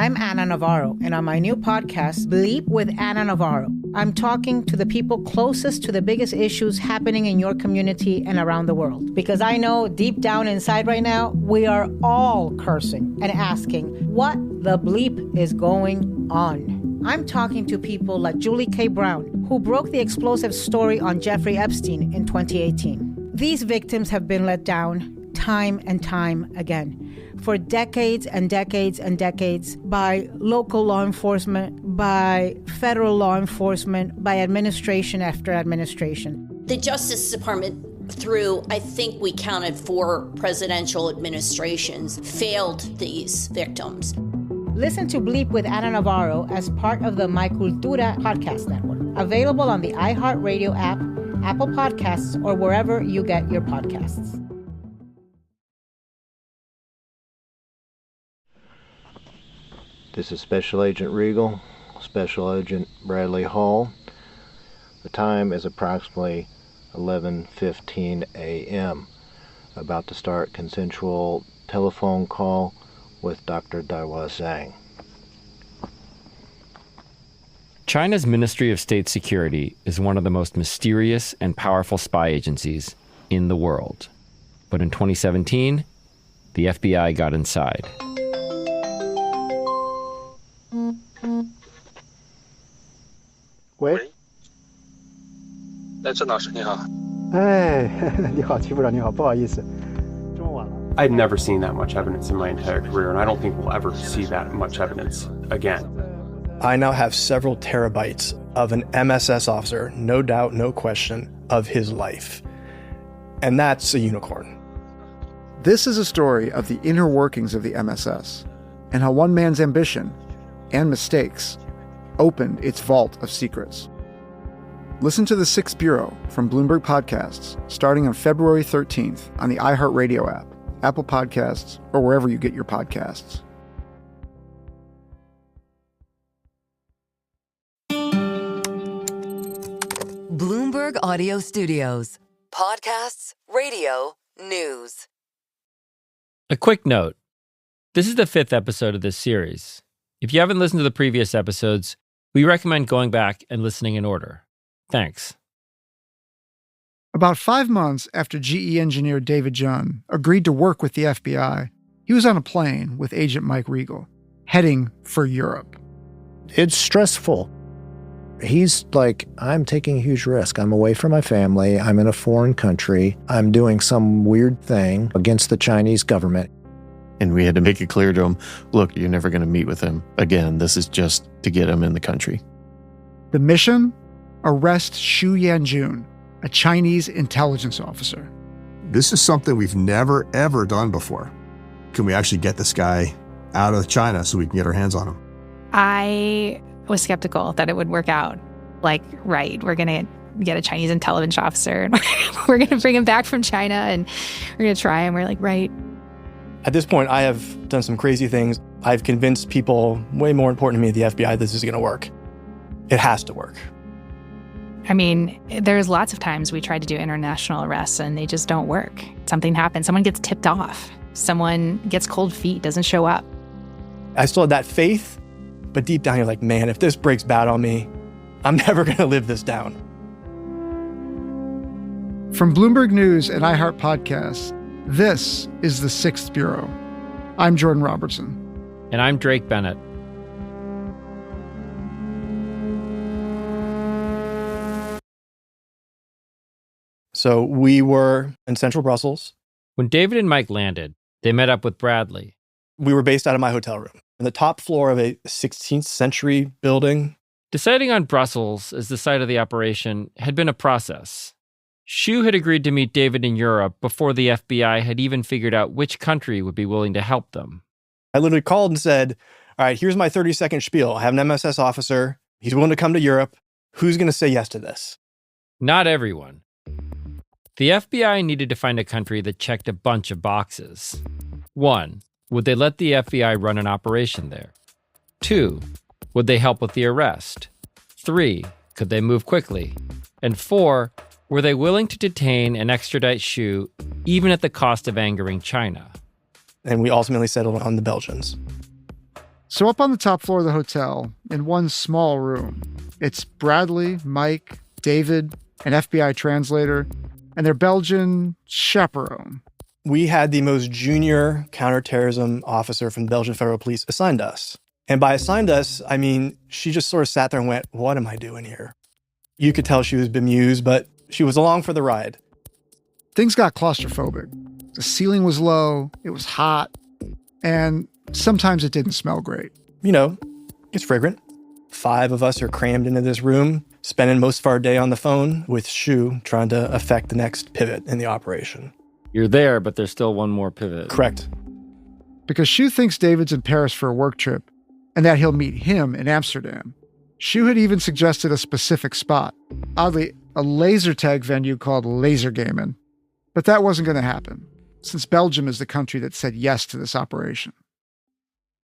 I'm Anna Navarro, and on my new podcast, Bleep with Anna Navarro, I'm talking to the people closest to the biggest issues happening in your community and around the world. Because I know deep down inside right now, we are all cursing and asking what the bleep is going on. I'm talking to people like Julie K. Brown, who broke the explosive story on Jeffrey Epstein in 2018. These victims have been let down time and time again for decades and decades and decades by local law enforcement, by federal law enforcement, by administration after administration. The Justice Department, through, I think we counted 4 presidential administrations, failed these victims. Listen to Bleep with Anna Navarro as part of the My Cultura podcast network, available on the iHeartRadio app, Apple Podcasts, or wherever you get your podcasts. This is Special Agent Regal, Special Agent Bradley Hall. The time is approximately 11:15 a.m. About to start consensual telephone call with Dr. Daiwa Zhang. China's Ministry of State Security is one of the most mysterious and powerful spy agencies in the world. But in 2017, the FBI got inside. Wait. 郑老师你好。你好，齐部长，你好，不好意思，这么晚了。 I've never seen that much evidence in my entire career, and I don't think we'll ever see that much evidence again. I now have several terabytes of an MSS officer, no doubt, no question, of his life. And that's a unicorn. This is a story of the inner workings of the MSS and how one man's ambition and mistakes opened its vault of secrets. Listen to The Sixth Bureau from Bloomberg Podcasts starting on February 13th on the iHeartRadio app, Apple Podcasts, or wherever you get your podcasts. Bloomberg Audio Studios. Podcasts, radio, news. A quick note. This is the 5th episode of this series. If you haven't listened to the previous episodes, we recommend going back and listening in order. Thanks. About 5 months after GE engineer David Jun agreed to work with the FBI, he was on a plane with Agent Mike Regal, heading for Europe. It's stressful. He's like, I'm taking a huge risk. I'm away from my family. I'm in a foreign country. I'm doing some weird thing against the Chinese government. And we had to make it clear to him, look, you're never going to meet with him again. This is just to get him in the country. The mission? Arrest Xu Yanjun, a Chinese intelligence officer. This is something we've never, ever done before. Can we actually get this guy out of China so we can get our hands on him? I was skeptical that it would work out. Like, right, we're going to get a Chinese intelligence officer, and we're going to bring him back from China, and we're going to try, and we're like, right. At this point, I have done some crazy things. I've convinced people way more important to me at the FBI this is going to work. It has to work. I mean, there's lots of times we try to do international arrests and they just don't work. Something happens. Someone gets tipped off. Someone gets cold feet, doesn't show up. I still had that faith, but deep down you're like, man, if this breaks bad on me, I'm never going to live this down. From Bloomberg News and iHeart Podcasts, this is The Sixth Bureau. I'm Jordan Robertson. And I'm Drake Bennett. So we were in central Brussels. When David and Mike landed, they met up with Bradley. We were based out of my hotel room on the top floor of a 16th century building. Deciding on Brussels as the site of the operation had been a process. Xu had agreed to meet David in Europe before the FBI had even figured out which country would be willing to help them. I literally called and said, all right, here's my 30-second spiel. I have an MSS officer. He's willing to come to Europe. Who's going to say yes to this? Not everyone. The FBI needed to find a country that checked a bunch of boxes. 1, would they let the FBI run an operation there? 2, would they help with the arrest? 3, could they move quickly? And 4, were they willing to detain and extradite Xu even at the cost of angering China? And we ultimately settled on the Belgians. So up on the top floor of the hotel, in one small room, it's Bradley, Mike, David, an FBI translator, and their Belgian chaperone. We had the most junior counterterrorism officer from the Belgian Federal Police assigned us. And by assigned us, I mean, she just sort of sat there and went, what am I doing here? You could tell she was bemused, but she was along for the ride. Things got claustrophobic. The ceiling was low, it was hot, and sometimes it didn't smell great. You know, it's fragrant. 5 of us are crammed into this room, spending most of our day on the phone with Xu trying to affect the next pivot in the operation. You're there, but there's still one more pivot. Correct. Because Xu thinks David's in Paris for a work trip and that he'll meet him in Amsterdam. Xu had even suggested a specific spot. Oddly, a laser tag venue called Laser Gaming. But that wasn't going to happen, since Belgium is the country that said yes to this operation.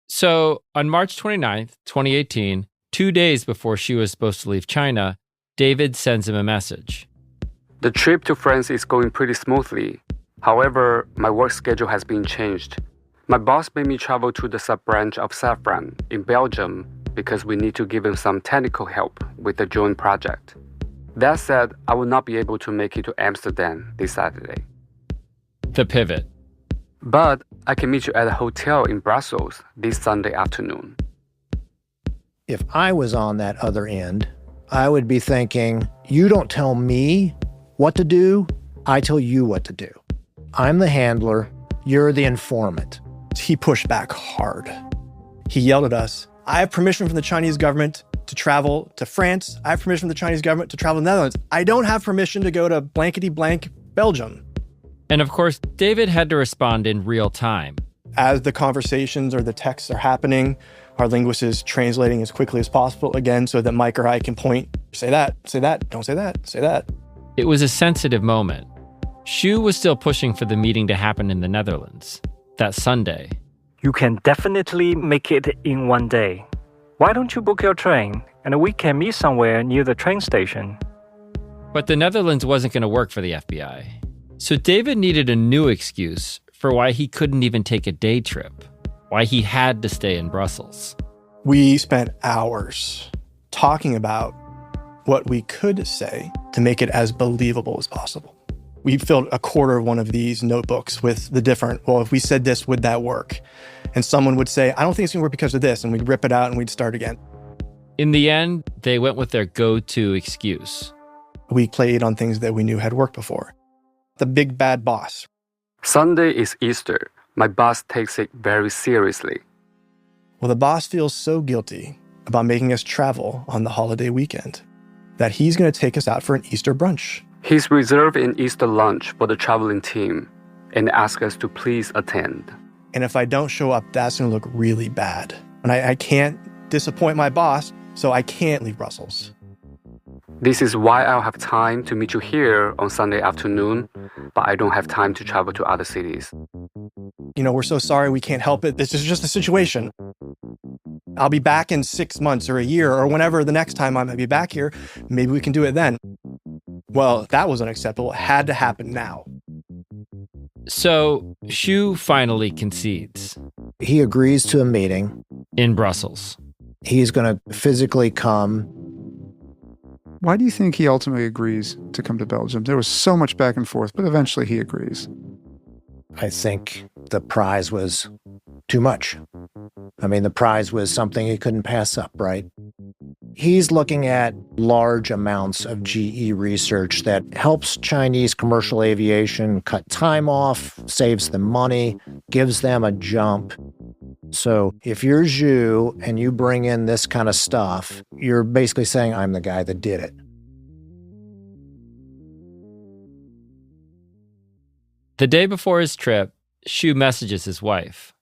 So, on March 29th, 2018, 2 days before Xu was supposed to leave China, David sends him a message. The trip to France is going pretty smoothly. However, my work schedule has been changed. My boss made me travel to the sub-branch of Safran in Belgium because we need to give him some technical help with the joint project. That said, I will not be able to make it to Amsterdam this Saturday. The pivot. But I can meet you at a hotel in Brussels this Sunday afternoon. If I was on that other end, I would be thinking, you don't tell me what to do, I tell you what to do. I'm the handler, you're the informant. He pushed back hard. He yelled at us, I have permission from the Chinese government to travel to France. I have permission from the Chinese government to travel to the Netherlands. I don't have permission to go to blankety blank Belgium. And of course, David had to respond in real time. As the conversations or the texts are happening, our linguist is translating as quickly as possible again so that Mike or I can point, say that, don't say that, say that. It was a sensitive moment. Xu was still pushing for the meeting to happen in the Netherlands that Sunday. You can definitely make it in one day. Why don't you book your train and we can meet somewhere near the train station? But the Netherlands wasn't going to work for the FBI. So David needed a new excuse for why he couldn't even take a day trip, why he had to stay in Brussels. We spent hours talking about what we could say to make it as believable as possible. We filled a quarter of one of these notebooks with the different, well, if we said this, would that work? And someone would say, I don't think it's gonna work because of this, and we'd rip it out and we'd start again. In the end, they went with their go-to excuse. We played on things that we knew had worked before. The big bad boss. Sunday is Easter. My boss takes it very seriously. Well, the boss feels so guilty about making us travel on the holiday weekend that he's going to take us out for an Easter brunch. He's reserved an Easter lunch for the traveling team and asked us to please attend. And if I don't show up, that's going to look really bad. And I can't disappoint my boss, so I can't leave Brussels. This is why I'll have time to meet you here on Sunday afternoon, but I don't have time to travel to other cities. You know, we're so sorry we can't help it. This is just a situation. I'll be back in 6 months or a year or whenever the next time I might be back here. Maybe we can do it then. Well, that was unacceptable. It had to happen now. So Xu finally concedes. He agrees to a meeting. In Brussels. He's going to physically come. Why do you think he ultimately agrees to come to Belgium? There was so much back and forth, but eventually he agrees. I think the prize was too much. I mean, the prize was something he couldn't pass up, right? He's looking at large amounts of GE research that helps Chinese commercial aviation cut time off, saves them money, gives them a jump. So if you're Xu and you bring in this kind of stuff, you're basically saying, I'm the guy that did it. The day before his trip, Xu messages his wife.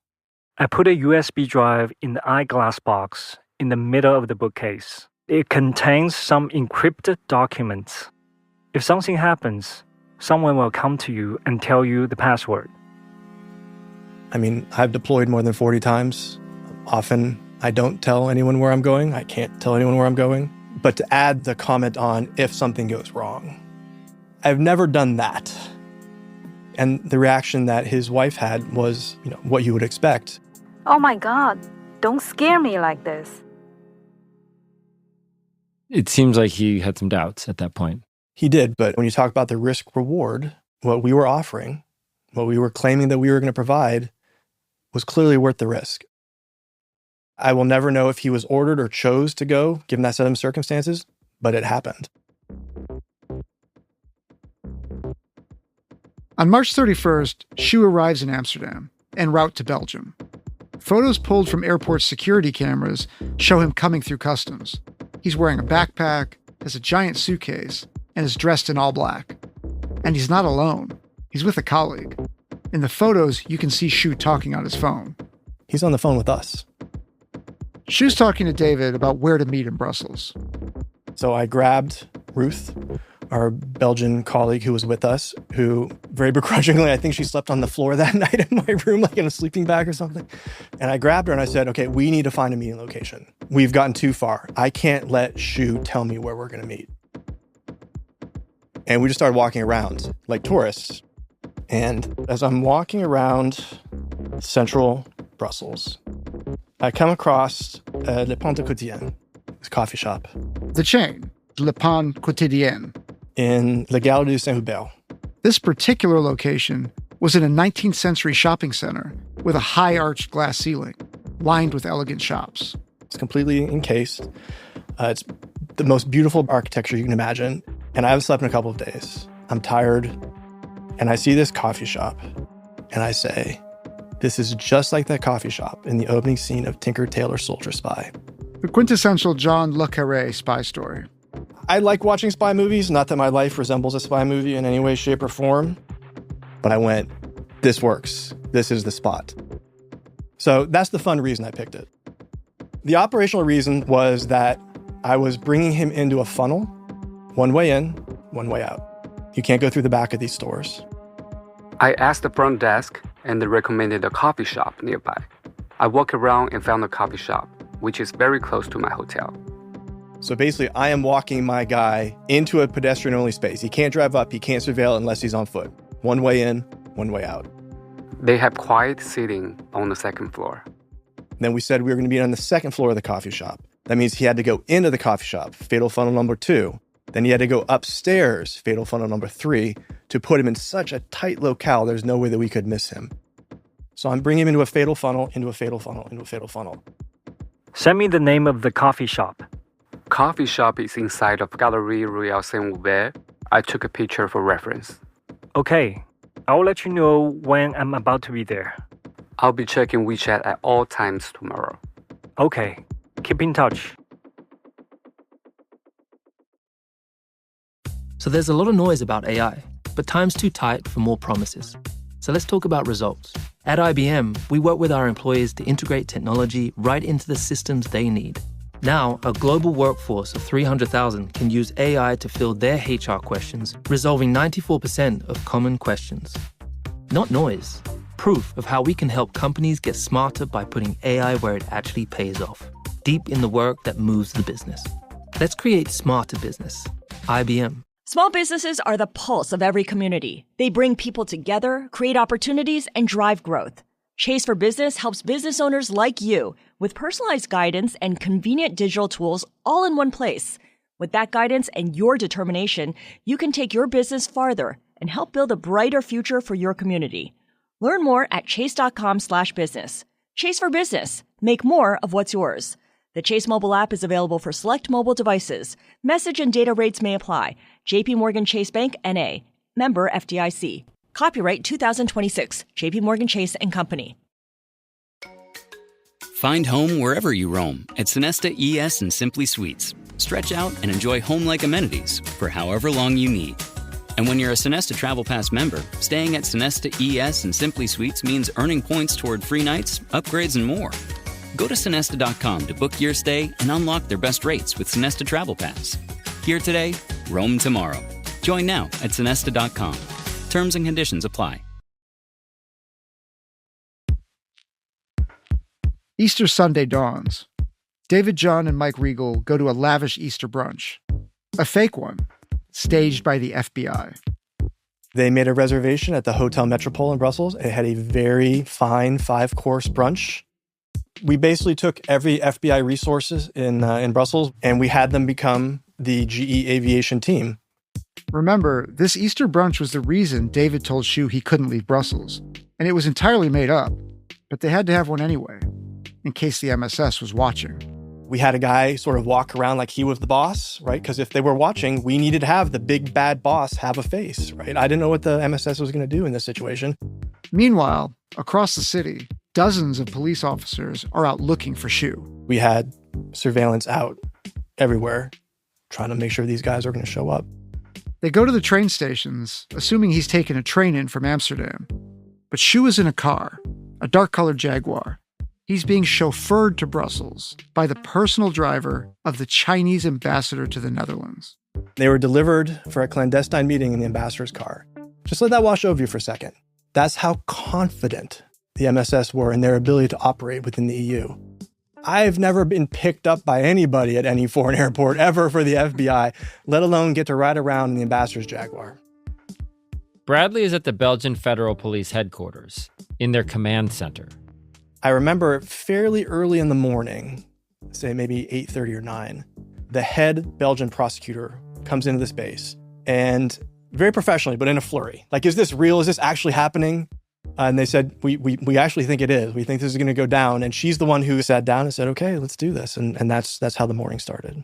I put a USB drive in the eyeglass box in the middle of the bookcase. It contains some encrypted documents. If something happens, someone will come to you and tell you the password. I mean, I've deployed more than 40 times. Often, I don't tell anyone where I'm going. I can't tell anyone where I'm going. But to add the comment on if something goes wrong, I've never done that. And the reaction that his wife had was, what you would expect. Oh my God, Don't scare me like this. It seems like he had some doubts at that point. He did, but when you talk about the risk reward, what we were offering, what we were claiming that we were going to provide was clearly worth the risk. I will never know if he was ordered or chose to go, given that set of circumstances, but it happened. On March 31st, Xu arrives in Amsterdam en route to Belgium. Photos pulled from airport security cameras show him coming through customs. He's wearing a backpack, has a giant suitcase, and is dressed in all black. And he's not alone. He's with a colleague. In the photos, you can see Xu talking on his phone. He's on the phone with us. Xu's talking to David about where to meet in Brussels. So I grabbed Ruth, our Belgian colleague who was with us, who very begrudgingly, I think she slept on the floor that night in my room, like in a sleeping bag or something. And I grabbed her and I said, okay, we need to find a meeting location. We've gotten too far. I can't let Xu tell me where we're going to meet. And we just started walking around like tourists. And as I'm walking around central Brussels, I come across Le Pain Quotidien, this coffee shop. The chain, Le Pain Quotidien. In La Galerie de Saint-Hubert. This particular location was in a 19th century shopping center with a high arched glass ceiling, lined with elegant shops. It's completely encased. It's the most beautiful architecture you can imagine. And I haven't slept in a couple of days. I'm tired. And I see this coffee shop. And I say, this is just like that coffee shop in the opening scene of Tinker Tailor Soldier Spy. The quintessential John le Carré spy story. I like watching spy movies, not that my life resembles a spy movie in any way, shape, or form. But I went, this works. This is the spot. So that's the fun reason I picked it. The operational reason was that I was bringing him into a funnel, one way in, one way out. You can't go through the back of these stores. I asked the front desk, and they recommended a coffee shop nearby. I walked around and found a coffee shop, which is very close to my hotel. So basically, I am walking my guy into a pedestrian-only space. He can't drive up, he can't surveil unless he's on foot. One way in, one way out. They have quiet seating on the second floor. Then we said we were going to be on the second floor of the coffee shop. That means he had to go into the coffee shop, fatal funnel number 2. Then he had to go upstairs, fatal funnel number 3, to put him in such a tight locale, there's no way that we could miss him. So I'm bringing him into a fatal funnel, into a fatal funnel, into a fatal funnel. Send me the name of the coffee shop. Coffee shop is inside of Galerie Royale Saint-Hubert. I took a picture for reference. Okay, I'll let you know when I'm about to be there. I'll be checking WeChat at all times tomorrow. Okay, keep in touch. So there's a lot of noise about AI, but time's too tight for more promises. So let's talk about results. At IBM, we work with our employees to integrate technology right into the systems they need. Now, a global workforce of 300,000 can use AI to field their HR questions, resolving 94% of common questions. Not noise, proof of how we can help companies get smarter by putting AI where it actually pays off, deep in the work that moves the business. Let's create smarter business. IBM. Small businesses are the pulse of every community. They bring people together, create opportunities, and drive growth. Chase for Business helps business owners like you with personalized guidance and convenient digital tools all in one place. With that guidance and your determination, you can take your business farther and help build a brighter future for your community. Learn more at chase.com/business. Chase for Business. Make more of what's yours. The Chase mobile app is available for select mobile devices. Message and data rates may apply. JP Morgan Chase Bank, N.A. Member FDIC. Copyright 2026. JP Morgan Chase & Company. Find home wherever you roam at Sonesta ES and Simply Suites. Stretch out and enjoy home-like amenities for however long you need. And when you're a Sonesta Travel Pass member, staying at Sonesta ES and Simply Suites means earning points toward free nights, upgrades, and more. Go to Sonesta.com to book your stay and unlock their best rates with Sonesta Travel Pass. Here today, roam tomorrow. Join now at Sonesta.com. Terms and conditions apply. Easter Sunday dawns. David, John, and Mike Riegel go to a lavish Easter brunch. A fake one, staged by the FBI. They made a reservation at the Hotel Metropole in Brussels. It had a very fine 5-course brunch. We basically took every FBI resources in Brussels, and we had them become the GE aviation team. Remember, this Easter brunch was the reason David told Xu he couldn't leave Brussels, and it was entirely made up. But they had to have one anyway, in case the MSS was watching. We had a guy sort of walk around like he was the boss, right? Because if they were watching, we needed to have the big bad boss have a face, right? I didn't know what the MSS was going to do in this situation. Meanwhile, across the city, dozens of police officers are out looking for Xu. We had surveillance out everywhere, trying to make sure these guys are going to show up. They go to the train stations, assuming he's taken a train in from Amsterdam. But Xu is in a car, a dark-colored Jaguar. He's being chauffeured to Brussels by the personal driver of the Chinese ambassador to the Netherlands. They were delivered for a clandestine meeting in the ambassador's car. Just let that wash over you for a second. That's how confident the MSS were in their ability to operate within the EU. I've never been picked up by anybody at any foreign airport ever for the FBI, let alone get to ride around in the ambassador's Jaguar. Bradley is at the Belgian Federal Police headquarters, in their command center. I remember fairly early in the morning, say maybe 8:30 or 9, the head Belgian prosecutor comes into this base and very professionally, but in a flurry. Like, is this real? Is this actually happening? And they said, we actually think it is. We think this is going to go down. And she's the one who sat down and said, okay, let's do this. And that's how the morning started.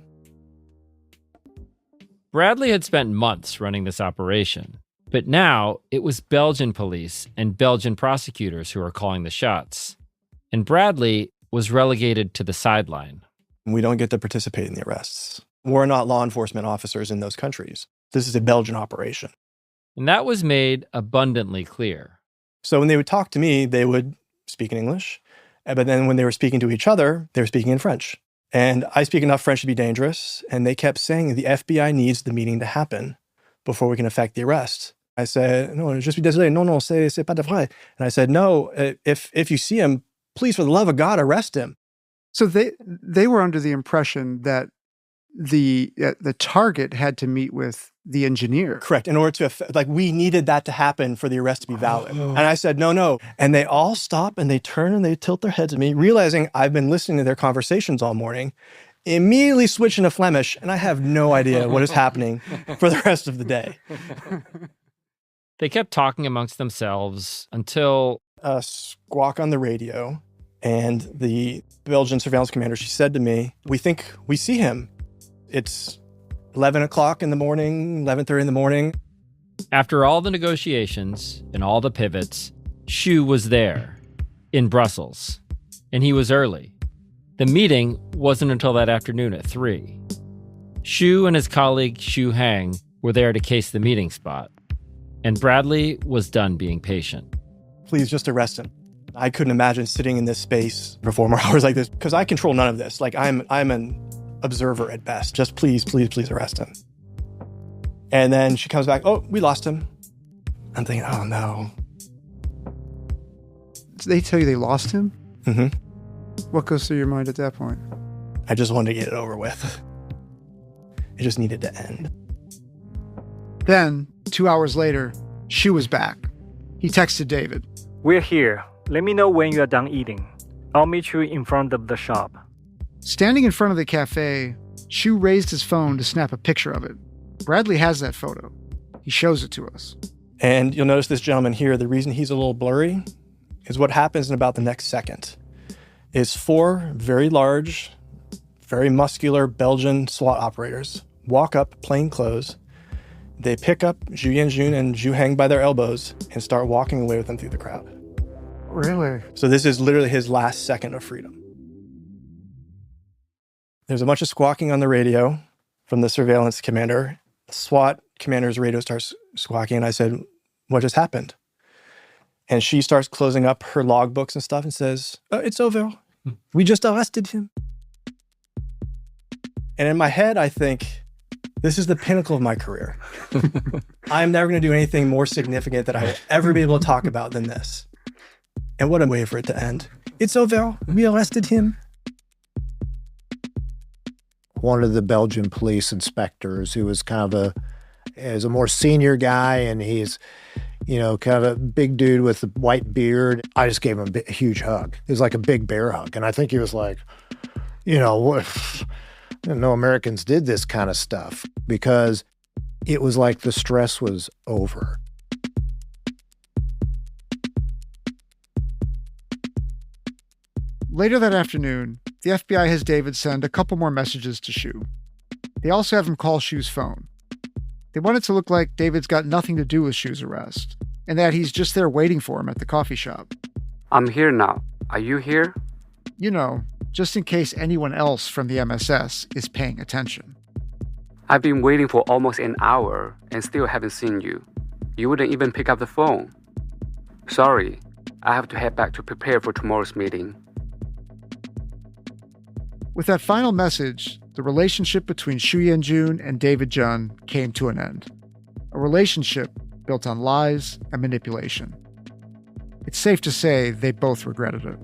Bradley had spent months running this operation, but now it was Belgian police and Belgian prosecutors who were calling the shots. And Bradley was relegated to the sideline. We don't get to participate in the arrests. We're not law enforcement officers in those countries. This is a Belgian operation. And that was made abundantly clear. So when they would talk to me, they would speak in English. But then when they were speaking to each other, they were speaking in French. And I speak enough French to be dangerous. And they kept saying the FBI needs the meeting to happen before we can effect the arrest. I said, no, je suis désolé. Non, c'est pas de vrai. And I said, no, if you see him, please, for the love of God, arrest him. So they were under the impression that the target had to meet with the engineer. Correct. In order to, we needed that to happen for the arrest to be valid. And I said, no. And they all stop and they turn and they tilt their heads at me, realizing I've been listening to their conversations all morning, immediately switch into Flemish, and I have no idea what is happening for the rest of the day. They kept talking amongst themselves until a squawk on the radio, and the Belgian surveillance commander, she said to me, we think we see him. It's 11 o'clock in the morning, 11:30 in the morning. After all the negotiations and all the pivots, Xu was there in Brussels, and he was early. The meeting wasn't until that afternoon at 3. Xu and his colleague Xu Hang were there to case the meeting spot, and Bradley was done being patient. Please just arrest him. I couldn't imagine sitting in this space for 4 more hours like this, because I control none of this. I'm an observer at best. Just please arrest him. And then she comes back, oh, we lost him. I'm thinking, oh no. Did they tell you they lost him? Mm-hmm. What goes through your mind at that point? I just wanted to get it over with. It just needed to end. Then, 2 hours later, Xu was back. He texted David. We're here. Let me know when you are done eating. I'll meet you in front of the shop. Standing in front of the cafe, Xu raised his phone to snap a picture of it. Bradley has that photo. He shows it to us. And you'll notice this gentleman here, the reason he's a little blurry is what happens in about the next second. Is 4 very large, very muscular Belgian SWAT operators walk up, plain clothes. They pick up Xu Yanjun and Xu Hang by their elbows and start walking away with them through the crowd. Really? So this is literally his last second of freedom. There's a bunch of squawking on the radio from the surveillance commander. The SWAT commander's radio starts squawking, and I said, what just happened? And she starts closing up her logbooks and stuff and says, oh, it's over. We just arrested him. And in my head, I think, this is the pinnacle of my career. I'm never going to do anything more significant that I will ever be able to talk about than this. And what a way for it to end. It's over. We arrested him. One of the Belgian police inspectors, who was kind of a more senior guy, and he's You know, kind of a big dude with a white beard. I just gave him a huge hug. It was like a big bear hug. And I think he was like, you know, no Americans did this kind of stuff, because it was like the stress was over. Later that afternoon, the FBI has David send a couple more messages to Xu. They also have him call Xu's phone. They want it to look like David's got nothing to do with Xu's arrest, and that he's just there waiting for him at the coffee shop. I'm here now. Are you here? You know, just in case anyone else from the MSS is paying attention. I've been waiting for almost an hour and still haven't seen you. You wouldn't even pick up the phone. Sorry, I have to head back to prepare for tomorrow's meeting. With that final message, the relationship between Xu Yanjun and David Jun came to an end. A relationship built on lies and manipulation. It's safe to say they both regretted it.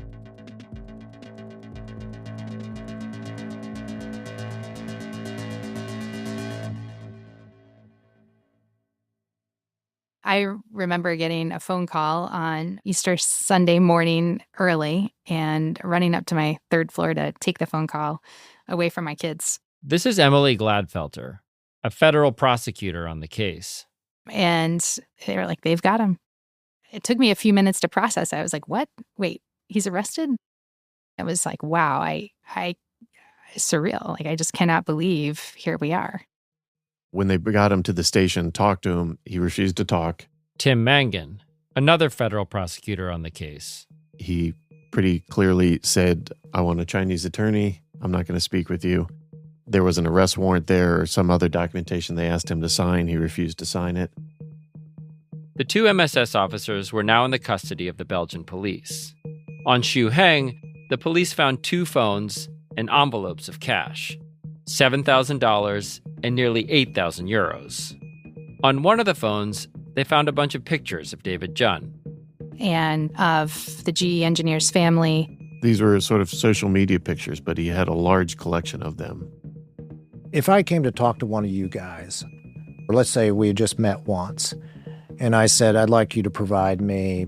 I remember getting a phone call on Easter Sunday morning early and running up to my third floor to take the phone call away from my kids. This is Emily Gladfelter, a federal prosecutor on the case. And they were like, they've got him. It took me a few minutes to process. I was like, what? Wait, he's arrested? It was like, wow, I surreal. Like, I just cannot believe here we are. When they got him to the station, talked to him, he refused to talk. Tim Mangan, another federal prosecutor on the case. He pretty clearly said, I want a Chinese attorney. I'm not going to speak with you. There was an arrest warrant there or some other documentation they asked him to sign. He refused to sign it. The two MSS officers were now in the custody of the Belgian police. On Xu Heng, the police found 2 phones and envelopes of cash, $7,000 and nearly 8,000 euros. On one of the phones, they found a bunch of pictures of David Jun. And of the GE engineer's family. These were sort of social media pictures, but he had a large collection of them. If I came to talk to one of you guys, or let's say we had just met once, and I said, I'd like you to provide me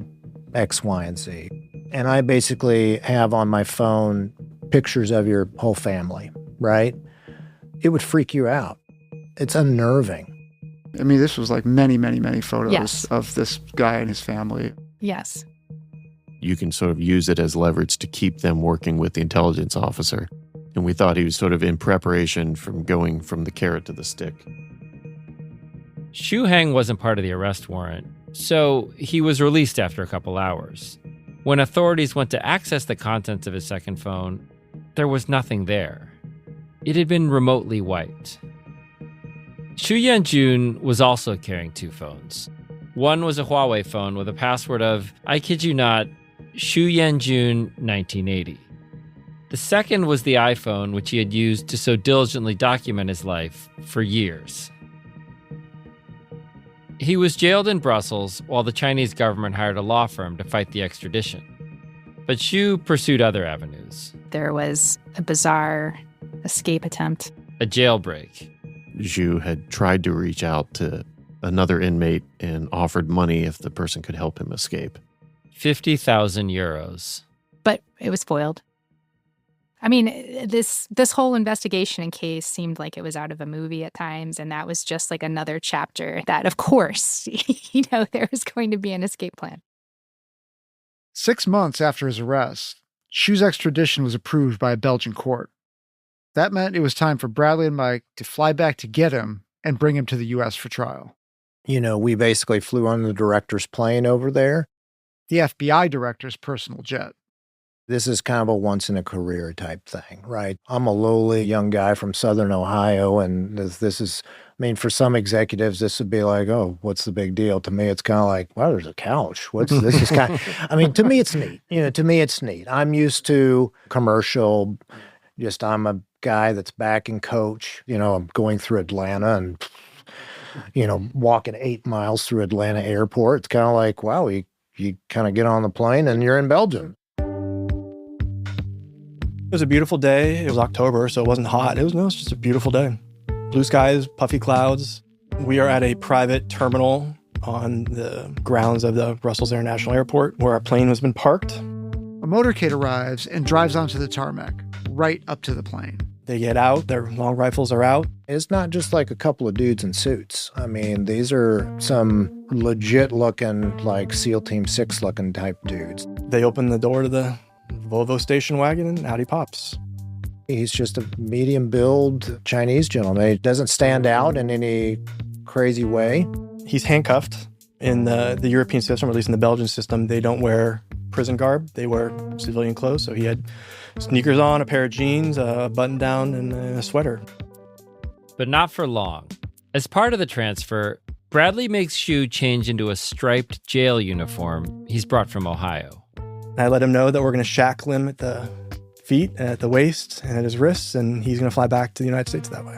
X, Y, and Z. And I basically have on my phone pictures of your whole family, right? It would freak you out. It's unnerving. I mean, this was like many, many, many photos Yes. of this guy and his family. Yes. You can sort of use it as leverage to keep them working with the intelligence officer. And we thought he was sort of in preparation from going from the carrot to the stick. Xu Heng wasn't part of the arrest warrant, so he was released after a couple hours. When authorities went to access the contents of his second phone, there was nothing there. It had been remotely wiped. Xu Yanjun was also carrying 2 phones. One was a Huawei phone with a password of, I kid you not, Xu Yanjun 1980. The second was the iPhone which he had used to so diligently document his life for years. He was jailed in Brussels while the Chinese government hired a law firm to fight the extradition. But Xu pursued other avenues. There was a bizarre escape attempt. A jailbreak. Xu had tried to reach out to another inmate and offered money if the person could help him escape. 50,000 euros. But it was foiled. I mean, this whole investigation and case seemed like it was out of a movie at times, and that was just like another chapter that, of course, there was going to be an escape plan. 6 months after his arrest, Xu's extradition was approved by a Belgian court. That meant it was time for Bradley and Mike to fly back to get him and bring him to the U.S. for trial. You know, we basically flew on the director's plane over there. The FBI director's personal jet. This is kind of a once-in-a-career type thing, right? I'm a lowly young guy from Southern Ohio, and this is, I mean, for some executives, this would be like, oh, what's the big deal? To me, it's kind of like, wow, there's a couch. What's this? Is kind of, I mean, to me, it's neat. To me, it's neat. I'm used to commercial, I'm a guy that's back in coach. I'm going through Atlanta and, walking 8 miles through Atlanta airport. It's kind of like, wow, you kind of get on the plane and you're in Belgium. It was a beautiful day. It was October, so it wasn't hot. It was just a beautiful day. Blue skies, puffy clouds. We are at a private terminal on the grounds of the Brussels International Airport where our plane has been parked. A motorcade arrives and drives onto the tarmac, right up to the plane. They get out, their long rifles are out. It's not just like a couple of dudes in suits. I mean, these are some legit-looking, like SEAL Team 6-looking type dudes. They open the door to the Volvo station wagon and out he pops. He's just a medium-build Chinese gentleman. He doesn't stand out in any crazy way. He's handcuffed. In the European system, or at least in the Belgian system, they don't wear prison garb. They wear civilian clothes. So he had sneakers on, a pair of jeans, a button down, and a sweater. But not for long. As part of the transfer, Bradley makes Xu change into a striped jail uniform he's brought from Ohio. I let him know that we're going to shackle him at the feet, and at the waist, and at his wrists, and he's going to fly back to the United States that way.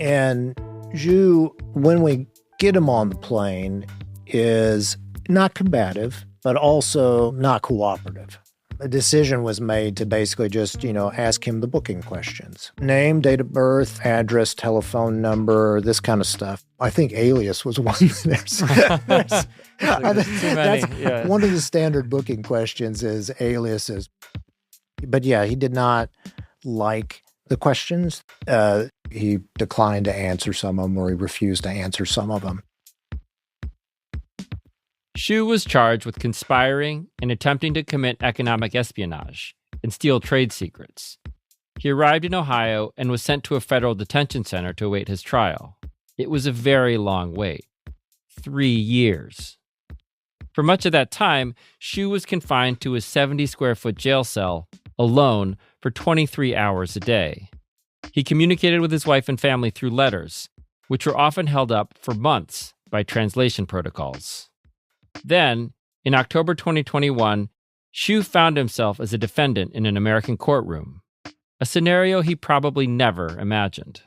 And Xu, when we get him on the plane, is not combative, but also not cooperative. A decision was made to basically just, ask him the booking questions. Name, date of birth, address, telephone number, this kind of stuff. I think alias was one. That's one of the standard booking questions is aliases. But yeah, he did not like the questions. He declined to answer some of them, or he refused to answer some of them. Xu was charged with conspiring and attempting to commit economic espionage and steal trade secrets. He arrived in Ohio and was sent to a federal detention center to await his trial. It was a very long wait. 3 years. For much of that time, Xu was confined to a 70-square-foot jail cell, alone, for 23 hours a day. He communicated with his wife and family through letters, which were often held up for months by translation protocols. Then, in October 2021, Xu found himself as a defendant in an American courtroom, a scenario he probably never imagined.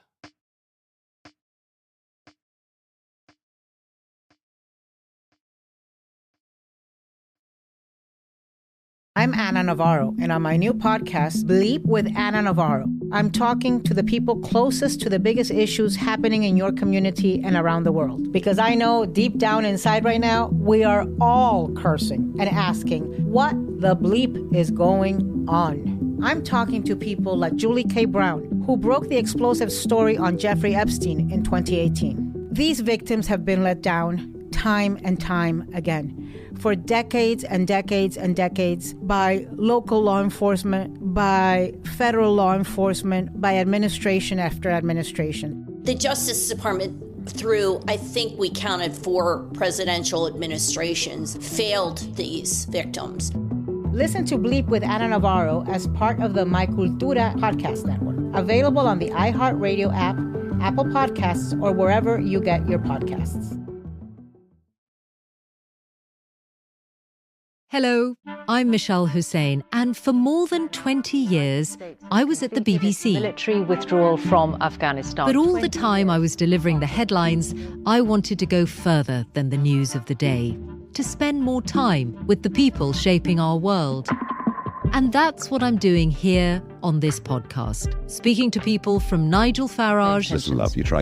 I'm Anna Navarro, and on my new podcast, Bleep with Anna Navarro, I'm talking to the people closest to the biggest issues happening in your community and around the world. Because I know deep down inside right now, we are all cursing and asking what the bleep is going on. I'm talking to people like Julie K. Brown, who broke the explosive story on Jeffrey Epstein in 2018. These victims have been let down time and time again for decades and decades and decades by local law enforcement, by federal law enforcement, by administration after administration. The Justice Department, through, I think we counted 4 presidential administrations, failed these victims. Listen to Bleep with Anna Navarro as part of the My Cultura podcast network, available on the iHeartRadio app, Apple Podcasts, or wherever you get your podcasts. Hello, I'm Michelle Hussein, and for more than 20 years, I was at the BBC. Military withdrawal from Afghanistan. But all the time I was delivering the headlines, I wanted to go further than the news of the day, to spend more time with the people shaping our world. And that's what I'm doing here on this podcast, speaking to people from Nigel Farage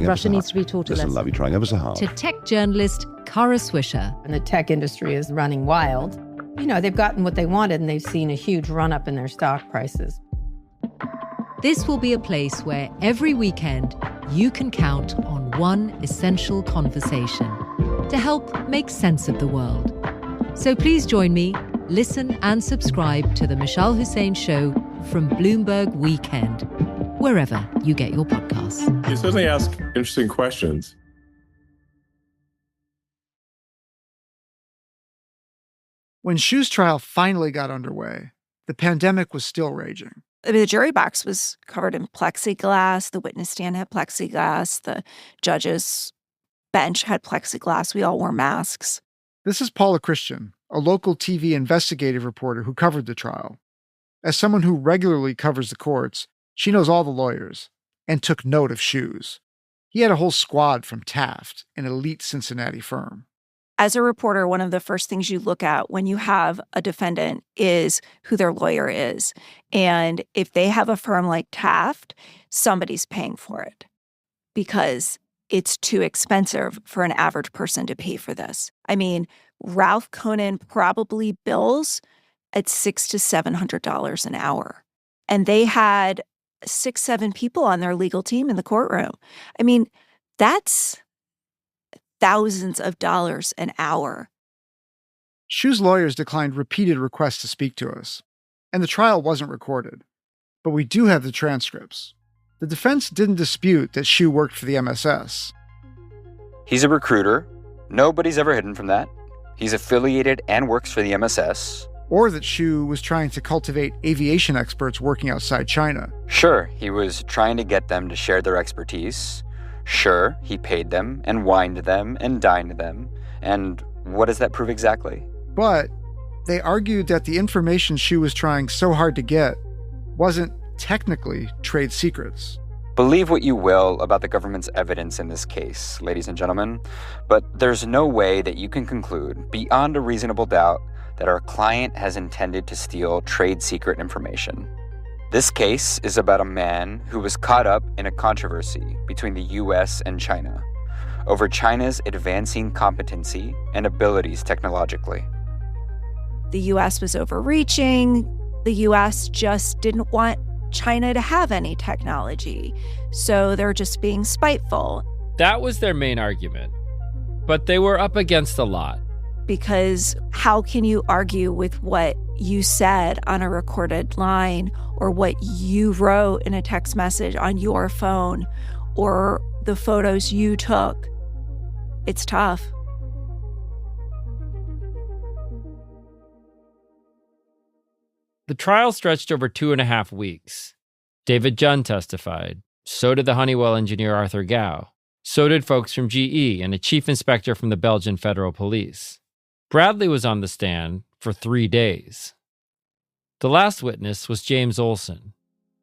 Russia needs to be taught a lesson. To tech journalist Kara Swisher. And the tech industry is running wild. They've gotten what they wanted and they've seen a huge run-up in their stock prices. This will be a place where every weekend you can count on one essential conversation to help make sense of the world. So please join me, listen and subscribe to The Michelle Hussein Show from Bloomberg Weekend, wherever you get your podcasts. You certainly ask interesting questions. When Xu's trial finally got underway, the pandemic was still raging. The jury box was covered in plexiglass. The witness stand had plexiglass. The judge's bench had plexiglass. We all wore masks. This is Paula Christian, a local TV investigative reporter who covered the trial. As someone who regularly covers the courts, she knows all the lawyers and took note of Xu's. He had a whole squad from Taft, an elite Cincinnati firm. As a reporter, one of the first things you look at when you have a defendant is who their lawyer is. And if they have a firm like Taft, somebody's paying for it. Because it's too expensive for an average person to pay for this. I mean, Ralph Conan probably bills at $600 to $700 an hour. And they had 6-7 people on their legal team in the courtroom. I mean, that's thousands of dollars an hour. Xu's lawyers declined repeated requests to speak to us, and the trial wasn't recorded. But we do have the transcripts. The defense didn't dispute that Xu worked for the MSS. He's a recruiter. Nobody's ever hidden from that. He's affiliated and works for the MSS. Or that Xu was trying to cultivate aviation experts working outside China. Sure, he was trying to get them to share their expertise. Sure, he paid them and wined them and dined them. And what does that prove exactly? But they argued that the information Xu was trying so hard to get wasn't technically trade secrets. Believe what you will about the government's evidence in this case, ladies and gentlemen, but there's no way that you can conclude, beyond a reasonable doubt, that our client has intended to steal trade secret information. This case is about a man who was caught up in a controversy between the US and China over China's advancing competency and abilities technologically. The US was overreaching. The US just didn't want China to have any technology, so they're just being spiteful. That was their main argument, but they were up against a lot. Because how can you argue with what you said on a recorded line or what you wrote in a text message on your phone or the photos you took? It's tough. The trial stretched over 2.5 weeks. David Jun testified. So did the Honeywell engineer Arthur Gao. So did folks from GE and a chief inspector from the Belgian Federal Police. Bradley was on the stand for 3 days. The last witness was James Olson.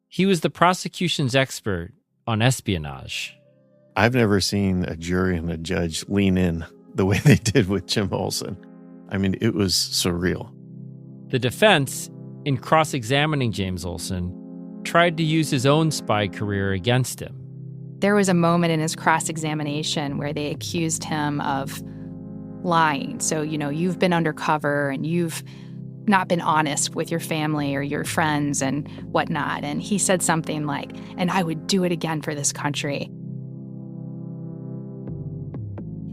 He was the prosecution's expert on espionage. I've never seen a jury and a judge lean in the way they did with Jim Olson. I mean, it was surreal. The defense, in cross-examining James Olson, tried to use his own spy career against him. There was a moment in his cross-examination where they accused him of lying. So, you've been undercover and you've not been honest with your family or your friends and whatnot. And he said something like, "And I would do it again for this country."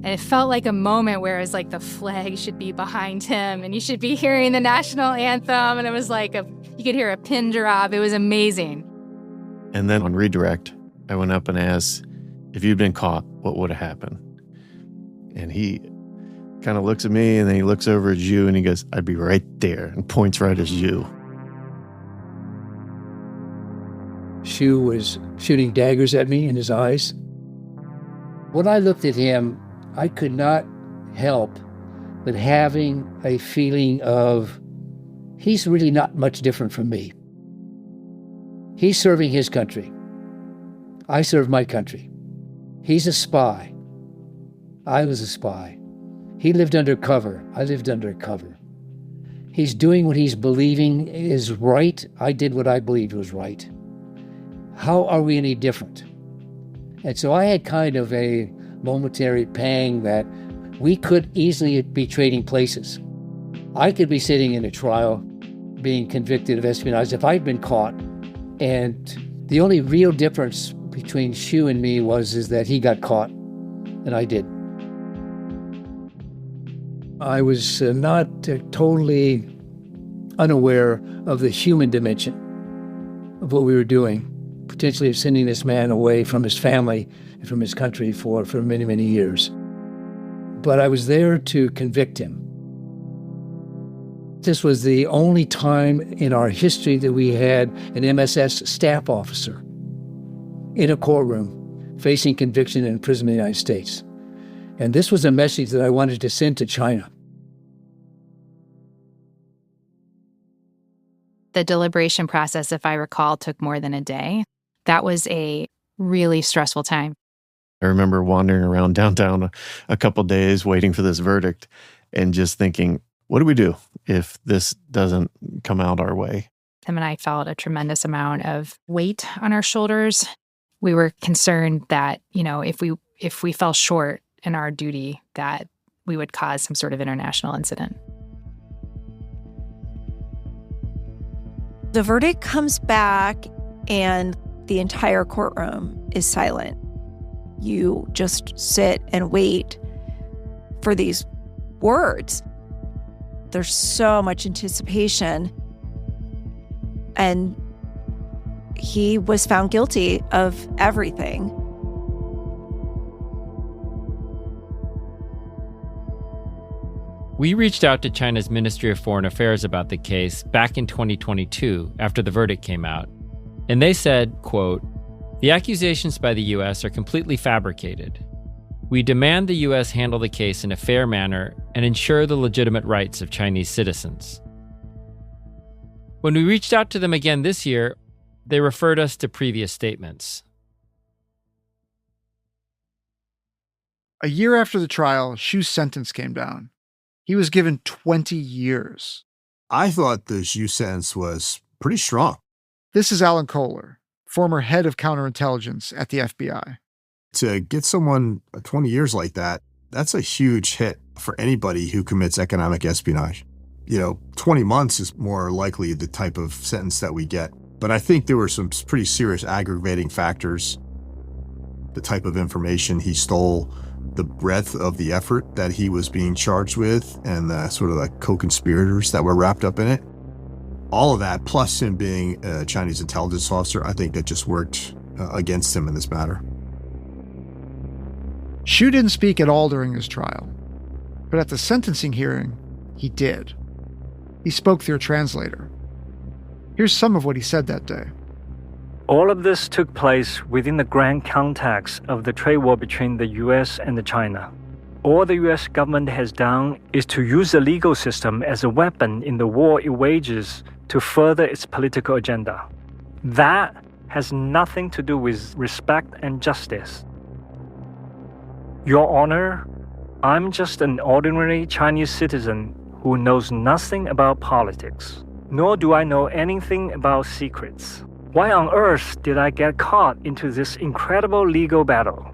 And it felt like a moment where it was like the flag should be behind him and you should be hearing the national anthem. And it was like you could hear a pin drop. It was amazing. And then on redirect, I went up and asked, if you'd been caught, what would have happened? And he kind of looks at me and then he looks over at Xu and he goes, "I'd be right there," and points right at Xu. Xu was shooting daggers at me in his eyes. When I looked at him, I could not help but having a feeling of he's really not much different from me. He's serving his country. I serve my country. He's a spy. I was a spy. He lived undercover. I lived undercover. He's doing what he's believing is right. I did what I believed was right. How are we any different? And so I had kind of a momentary pang that we could easily be trading places. I could be sitting in a trial being convicted of espionage if I'd been caught. And the only real difference between Xu and me is that he got caught and I did. I was not totally unaware of the human dimension of what we were doing, potentially of sending this man away from his family and from his country for many, many years. But I was there to convict him. This was the only time in our history that we had an MSS staff officer in a courtroom facing conviction and imprisonment in the United States. And this was a message that I wanted to send to China. The deliberation process, if I recall, took more than a day. That was a really stressful time. I remember wandering around downtown a couple days waiting for this verdict and just thinking, what do we do if this doesn't come out our way? Tim and I felt a tremendous amount of weight on our shoulders. We were concerned that, if we if we fell short in our duty, that we would cause some sort of international incident. The verdict comes back and the entire courtroom is silent. You just sit and wait for these words. There's so much anticipation. And he was found guilty of everything. We reached out to China's Ministry of Foreign Affairs about the case back in 2022 after the verdict came out. And they said, quote, "The accusations by the U.S. are completely fabricated. We demand the U.S. handle the case in a fair manner and ensure the legitimate rights of Chinese citizens." When we reached out to them again this year, they referred us to previous statements. A year after the trial, Xu's sentence came down. He was given 20 years. I thought the Xu sentence was pretty strong. This is Alan Kohler, former head of counterintelligence at the FBI. To get someone 20 years like that, that's a huge hit for anybody who commits economic espionage. 20 months is more likely the type of sentence that we get. But I think there were some pretty serious aggravating factors. The type of information he stole, the breadth of the effort that he was being charged with, and the sort of like co-conspirators that were wrapped up in it. All of that, plus him being a Chinese intelligence officer, I think that just worked against him in this matter. Xu didn't speak at all during his trial, but at the sentencing hearing, he did. He spoke through a translator. Here's some of what he said that day. All of this took place within the grand context of the trade war between the US and China. All the US government has done is to use the legal system as a weapon in the war it wages to further its political agenda. That has nothing to do with respect and justice. Your Honor, I'm just an ordinary Chinese citizen who knows nothing about politics, nor do I know anything about secrets. Why on earth did I get caught into this incredible legal battle?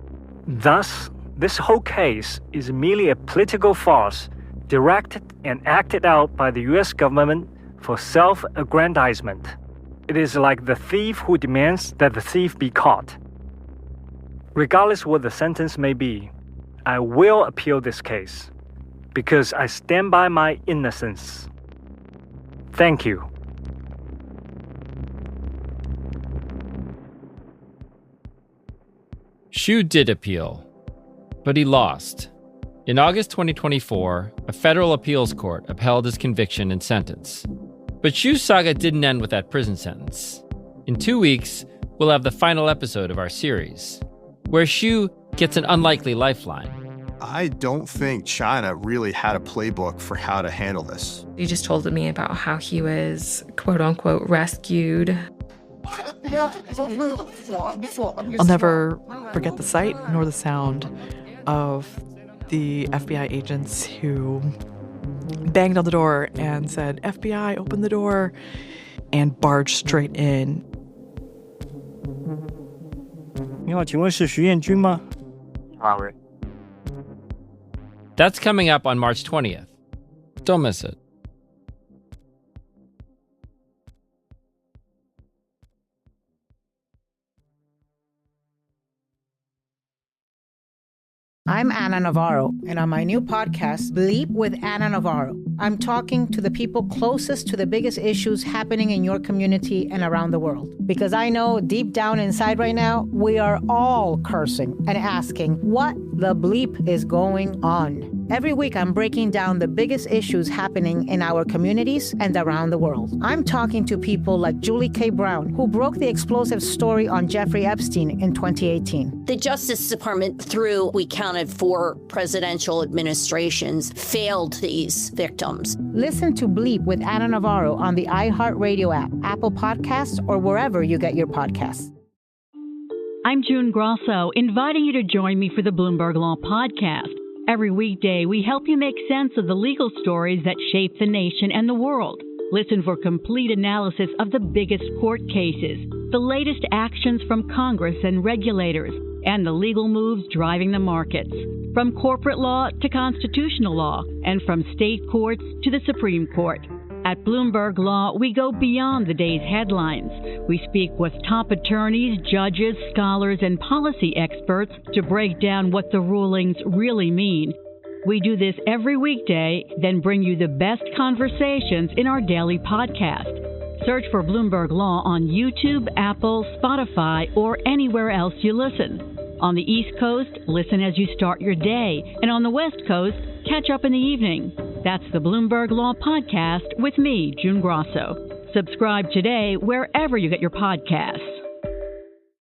Thus, this whole case is merely a political farce directed and acted out by the US government for self-aggrandizement. It is like the thief who demands that the thief be caught. Regardless what the sentence may be, I will appeal this case because I stand by my innocence. Thank you. Xu did appeal, but he lost. In August 2024, a federal appeals court upheld his conviction and sentence. But Xu's saga didn't end with that prison sentence. In 2 weeks, we'll have the final episode of our series, where Xu gets an unlikely lifeline. I don't think China really had a playbook for how to handle this. He just told me about how he was, quote unquote, rescued. I'll never forget the sight nor the sound of the FBI agents who banged on the door and said, "FBI, open the door," and barged straight in. 你好，请问是徐彦军吗？ That's coming up on March 20th. Don't miss it. I'm Anna Navarro, and on my new podcast, Bleep with Anna Navarro, I'm talking to the people closest to the biggest issues happening in your community and around the world. Because I know deep down inside right now, we are all cursing and asking what the bleep is going on. Every week, I'm breaking down the biggest issues happening in our communities and around the world. I'm talking to people like Julie K. Brown, who broke the explosive story on Jeffrey Epstein in 2018. The Justice Department, through, we counted 4 presidential administrations, failed these victims. Listen to Bleep with Anna Navarro on the iHeartRadio app, Apple Podcasts, or wherever you get your podcasts. I'm June Grosso, inviting you to join me for the Bloomberg Law Podcast. Every weekday, we help you make sense of the legal stories that shape the nation and the world. Listen for complete analysis of the biggest court cases, the latest actions from Congress and regulators, and the legal moves driving the markets, from corporate law to constitutional law, and from state courts to the Supreme Court. At Bloomberg Law, we go beyond the day's headlines. We speak with top attorneys, judges, scholars, and policy experts to break down what the rulings really mean. We do this every weekday, then bring you the best conversations in our daily podcast. Search for Bloomberg Law on YouTube, Apple, Spotify, or anywhere else you listen. On the East Coast, listen as you start your day. And on the West Coast, catch up in the evening. That's the Bloomberg Law Podcast with me, June Grosso. Subscribe today wherever you get your podcasts.